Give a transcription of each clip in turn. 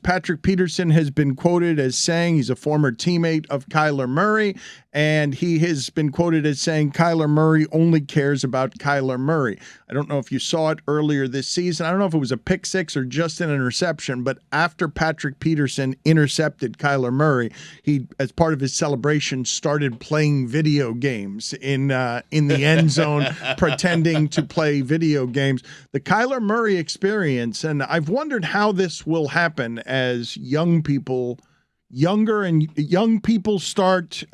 Patrick Peterson has been quoted as saying he's a former teammate of Kyler Murray, and he has been quoted as saying Kyler Murray only cares about Kyler Murray. I don't know if you saw it earlier this season. I don't know if it was a pick six or just an interception, but after Patrick Peterson intercepted Kyler Murray, he, as part of his celebration, started playing video games in the end zone, pretending to play video games. The Kyler Murray experience, and I've wondered how this will happen as young people start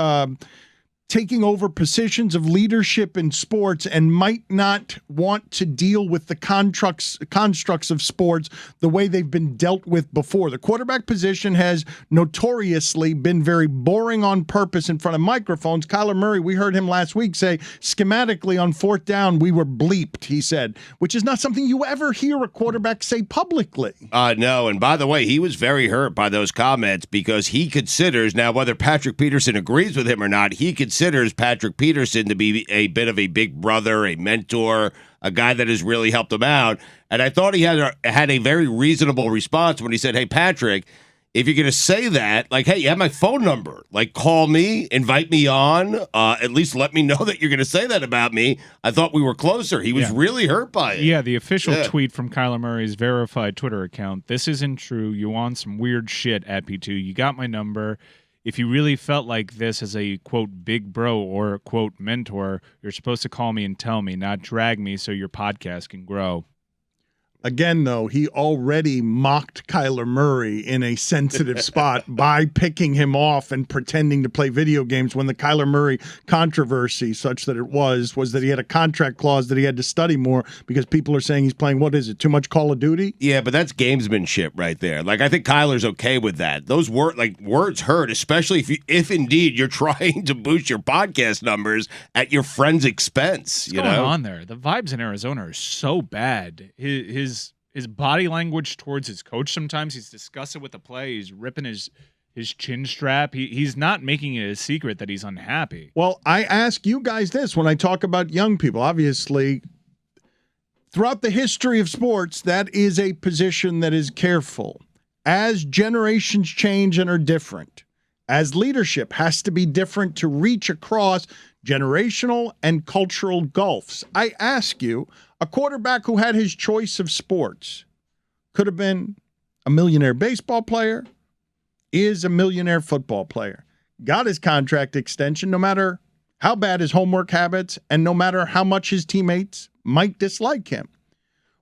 taking over positions of leadership in sports and might not want to deal with the constructs of sports the way they've been dealt with before. The quarterback position has notoriously been very boring on purpose in front of microphones. Kyler Murray, we heard him last week say, schematically on fourth down, we were bleeped, he said, which is not something you ever hear a quarterback say publicly. No, and by the way, he was very hurt by those comments because he considers, now whether Patrick Peterson agrees with him or not, he considers Patrick Peterson to be a bit of a big brother, a mentor, a guy that has really helped him out. And I thought he had a very reasonable response when he said, hey, Patrick, if you're going to say that, like, hey, you have my phone number. Like, call me, invite me on, at least let me know that you're going to say that about me. I thought we were closer. He was really hurt by it. Yeah, the official tweet from Kyler Murray's verified Twitter account, this isn't true. You on some weird shit at P2. You got my number. If you really felt like this as a, quote, big bro or, quote, mentor, you're supposed to call me and tell me, not drag me so your podcast can grow. Again, though, he already mocked Kyler Murray in a sensitive spot by picking him off and pretending to play video games when the Kyler Murray controversy, such that it was that he had a contract clause that he had to study more because people are saying he's playing, what is it, too much Call of Duty? Yeah, but that's gamesmanship right there. Like, I think Kyler's okay with that. Those words hurt, especially if indeed you're trying to boost your podcast numbers at your friend's expense. What's going on there? The vibes in Arizona are so bad. His body language towards his coach, sometimes he's disgusted with the play. He's ripping his chin strap. He's not making it a secret that he's unhappy. Well, I ask you guys this when I talk about young people. Obviously, throughout the history of sports, that is a position that is careful. As generations change and are different, as leadership has to be different to reach across generational and cultural gulfs, I ask you, a quarterback who had his choice of sports could have been a millionaire baseball player, is a millionaire football player, got his contract extension no matter how bad his homework habits and no matter how much his teammates might dislike him.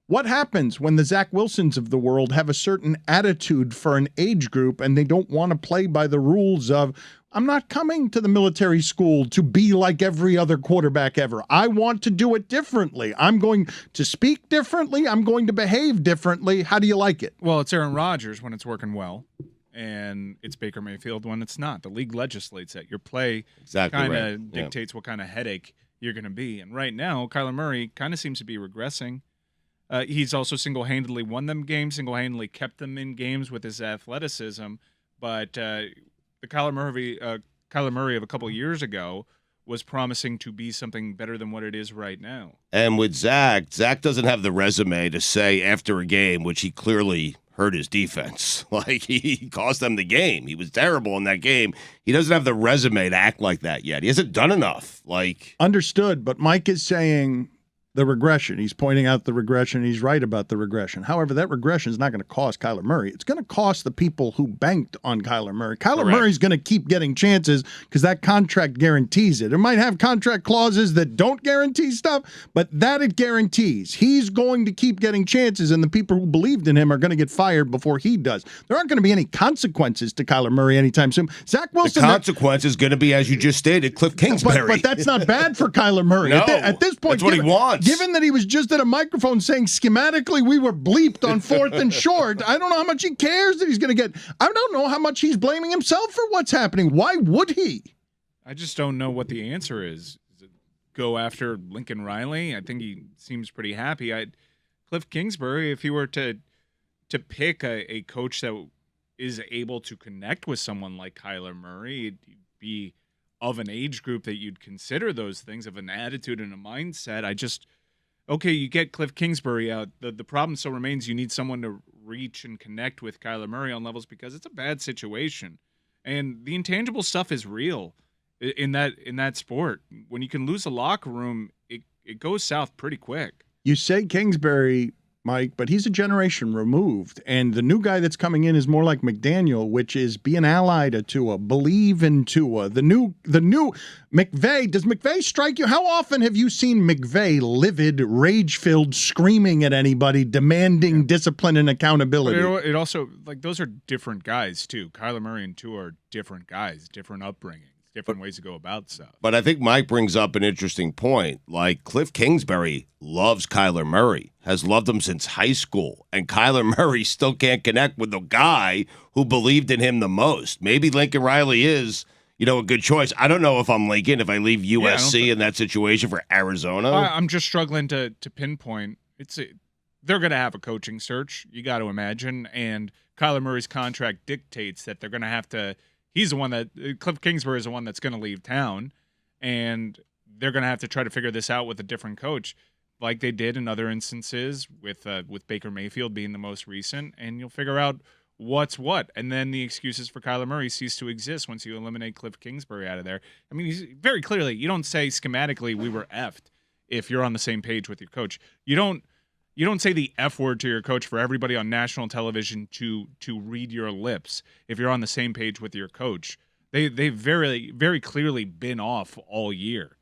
What happens when the Zach Wilsons of the world have a certain attitude for an age group and they don't want to play by the rules of, I'm not coming to the military school to be like every other quarterback ever. I want to do it differently. I'm going to speak differently. I'm going to behave differently. How do you like it? Well, it's Aaron Rodgers when it's working well, and it's Baker Mayfield when it's not. The league legislates it. Your play kind of dictates what kind of headache you're going to be. And right now, Kyler Murray kind of seems to be regressing. He's also single-handedly won them games, single-handedly kept them in games with his athleticism, but the Kyler Murray of a couple of years ago was promising to be something better than what it is right now. And with Zach doesn't have the resume to say after a game, which he clearly hurt his defense. Like, he cost them the game. He was terrible in that game. He doesn't have the resume to act like that yet. He hasn't done enough. Understood, but Mike is saying the regression. He's pointing out the regression. He's right about the regression. However, that regression is not going to cost Kyler Murray. It's going to cost the people who banked on Kyler Murray. Kyler Murray's going to keep getting chances because that contract guarantees it. It might have contract clauses that don't guarantee stuff, but that it guarantees. He's going to keep getting chances, and the people who believed in him are going to get fired before he does. There aren't going to be any consequences to Kyler Murray anytime soon. Zach Wilson. The consequence is going to be, as you just stated, Kliff Kingsbury. But that's not bad for Kyler Murray. No, at this point, that's what he wants. Given that he was just at a microphone saying schematically we were bleeped on fourth and short, I don't know how much he cares that he's going to get. I don't know how much he's blaming himself for what's happening. Why would he? I just don't know what the answer is. Is it go after Lincoln Riley? I think he seems pretty happy. Kliff Kingsbury, if he were to pick a coach that is able to connect with someone like Kyler Murray, it'd be of an age group that you'd consider those things, of an attitude and a mindset. Okay, you get Kliff Kingsbury out. The problem still remains you need someone to reach and connect with Kyler Murray on levels because it's a bad situation. And the intangible stuff is real in that sport. When you can lose a locker room, it goes south pretty quick. You say Kingsbury, Mike, but he's a generation removed, and the new guy that's coming in is more like McDaniel, which is be an ally to Tua, believe in Tua. The new McVay. Does McVay strike you? How often have you seen McVay livid, rage-filled, screaming at anybody, demanding discipline and accountability? But it also, like, those are different guys too. Kyler Murray and Tua are different guys, different upbringings. Different ways to go about stuff. But I think Mike brings up an interesting point. Like, Kliff Kingsbury loves Kyler Murray, has loved him since high school, and Kyler Murray still can't connect with the guy who believed in him the most. Maybe Lincoln Riley is, a good choice. I don't know if I'm Lincoln, if I leave USC in that situation for Arizona. I'm just struggling to pinpoint. They're going to have a coaching search, you got to imagine, and Kyler Murray's contract dictates that they're going to have to. He's the one Kliff Kingsbury is the one that's going to leave town, and they're going to have to try to figure this out with a different coach, like they did in other instances with Baker Mayfield being the most recent, and you'll figure out what's what. And then the excuses for Kyler Murray cease to exist once you eliminate Kliff Kingsbury out of there. I mean, he's very clearly, you don't say schematically we were effed if you're on the same page with your coach. You don't say the F word to your coach for everybody on national television to read your lips if you're on the same page with your coach. They've very, very clearly been off all year.